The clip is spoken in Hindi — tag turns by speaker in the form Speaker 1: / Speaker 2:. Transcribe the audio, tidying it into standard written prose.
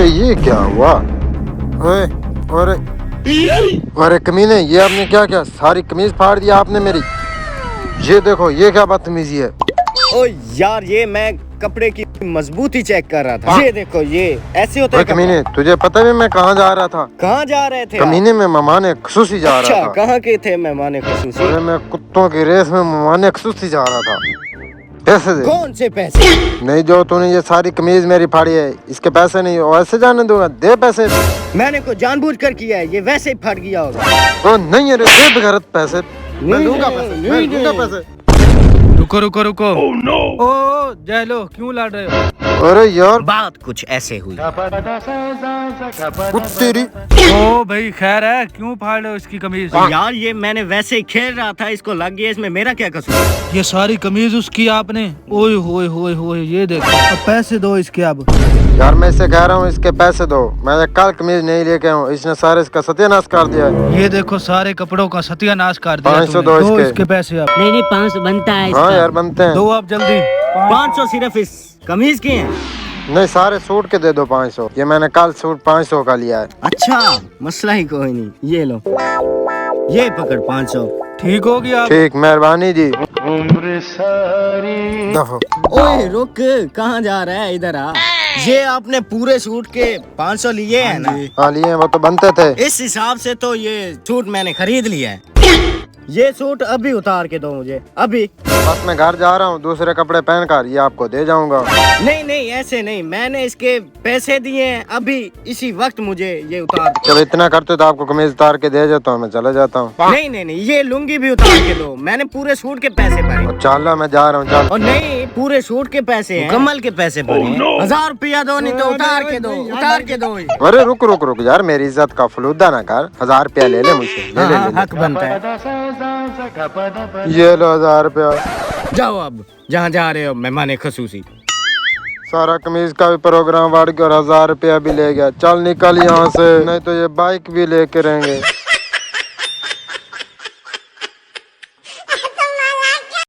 Speaker 1: अरे ये क्या हुआ? ओए अरे कमीने, ये आपने क्या किया? सारी कमीज फाड़ दिया आपने मेरी। ये देखो, ये क्या बदतमीजी है?
Speaker 2: ओ यार, ये मैं कपड़े की मजबूती चेक कर रहा था। ये देखो, ये ऐसे होता है
Speaker 1: कमीने, तुझे पता है मैं कहाँ जा रहा था?
Speaker 2: कहाँ जा रहे थे?
Speaker 1: कमीने में मेहमान खुसूसी जा रहा था।
Speaker 2: अच्छा, कहाँ के थे मेहमान खुसूसी?
Speaker 1: अरे मैं कुत्तों की रेस में मेहमान खुसूसी जा रहा था। पैसे दे।
Speaker 2: कौन से पैसे?
Speaker 1: नहीं, जो तूने ये सारी कमीज मेरी फाड़ी है, इसके पैसे नहीं। और ऐसे जाने दूंगा? दे पैसे।
Speaker 2: मैंने को जानबूझकर किया है, ये वैसे ही फट गया होगा।
Speaker 1: ओ नहीं, अरे दे बेगैरत पैसे। मैं दूंगा पैसे, मैं दूंगा पैसे।
Speaker 3: रुको। ओ जय लो, क्यों लड़ रहे हो?
Speaker 1: अरे यार,
Speaker 2: बात कुछ ऐसे हुई।
Speaker 1: तेरी।
Speaker 3: ओ भाई खैर है, क्यों फाड़ रहे हो इसकी कमीज?
Speaker 2: यार, ये मैंने वैसे ही खेल रहा था, इसको लग गया, इसमें मेरा क्या कसूर?
Speaker 3: ये सारी कमीज उसकी आपने? ओए होए, ये देखो। अब पैसे दो इसके अब।
Speaker 1: यार मैं इसे कह रहा हूँ, इसके पैसे दो। मैं कल कमीज नहीं लेके आऊँ, इसने सारे इसका सत्यानाश कर दिया है।
Speaker 3: ये देखो, सारे कपड़ों का सत्यानाश कर दिया
Speaker 1: 500
Speaker 3: तूने।
Speaker 1: दो इसके।
Speaker 3: पैसे अब।
Speaker 4: नहीं 500 बनता है
Speaker 1: हाँ
Speaker 4: इसका।
Speaker 1: यार, बनते हैं।
Speaker 3: दो आप जल्दी।
Speaker 2: 500 सिर्फ इस कमीज के हैं?
Speaker 1: नहीं, सारे सूट के दे दो 500। ये मैंने कल सूट 500 का लिया है।
Speaker 2: अच्छा, मसला ही कोई नहीं, ये लो, ये पकड़ 500।
Speaker 3: ठीक हो गया?
Speaker 1: ठीक, मेहरबानी जी। दफो।
Speaker 2: ओए रुक, कहाँ जा रहा है? इधर आ। ये आपने पूरे सूट के 500 लिए हैं ना?
Speaker 1: हाँ लिए हैं, वो तो बनते थे।
Speaker 2: इस हिसाब से तो ये सूट मैंने खरीद लिया है। ये सूट अभी उतार के दो मुझे, अभी।
Speaker 1: बस मैं घर जा रहा हूँ, दूसरे कपड़े पहन कर ये आपको दे जाऊंगा।
Speaker 2: नहीं, ऐसे नहीं, मैंने इसके पैसे दिए हैं, अभी इसी वक्त मुझे ये उतार दो।
Speaker 1: जब इतना करते तो आपको कमीज उतार के दे जाता हूँ, मैं चला जाता हूँ।
Speaker 2: नहीं, ये लुंगी भी उतार के दो, मैंने पूरे सूट के पैसे भरे।
Speaker 1: चल मैं जा रहा हूँ, चल।
Speaker 2: और नहीं, पूरे सूट के पैसे हैं, कमल के पैसे भरे हैं। 1000 रुपया दो, नहीं तो उतार के दो, उतार के दो।
Speaker 1: अरे रुक यार, मेरी इज्जत का फलूदा ना कर। 1000 रुपया ले ले मुझसे। ले ले।
Speaker 2: हक बनता है।
Speaker 1: ये लो 1000 रुपया।
Speaker 2: जाओ अब, जहाँ जा रहे हो मेहमान खसूसी।
Speaker 1: सारा कमीज का भी प्रोग्राम बढ़ गया और 1000 रुपया भी ले गया। चल निकल यहाँ से, नहीं तो ये बाइक भी लेके रहेंगे।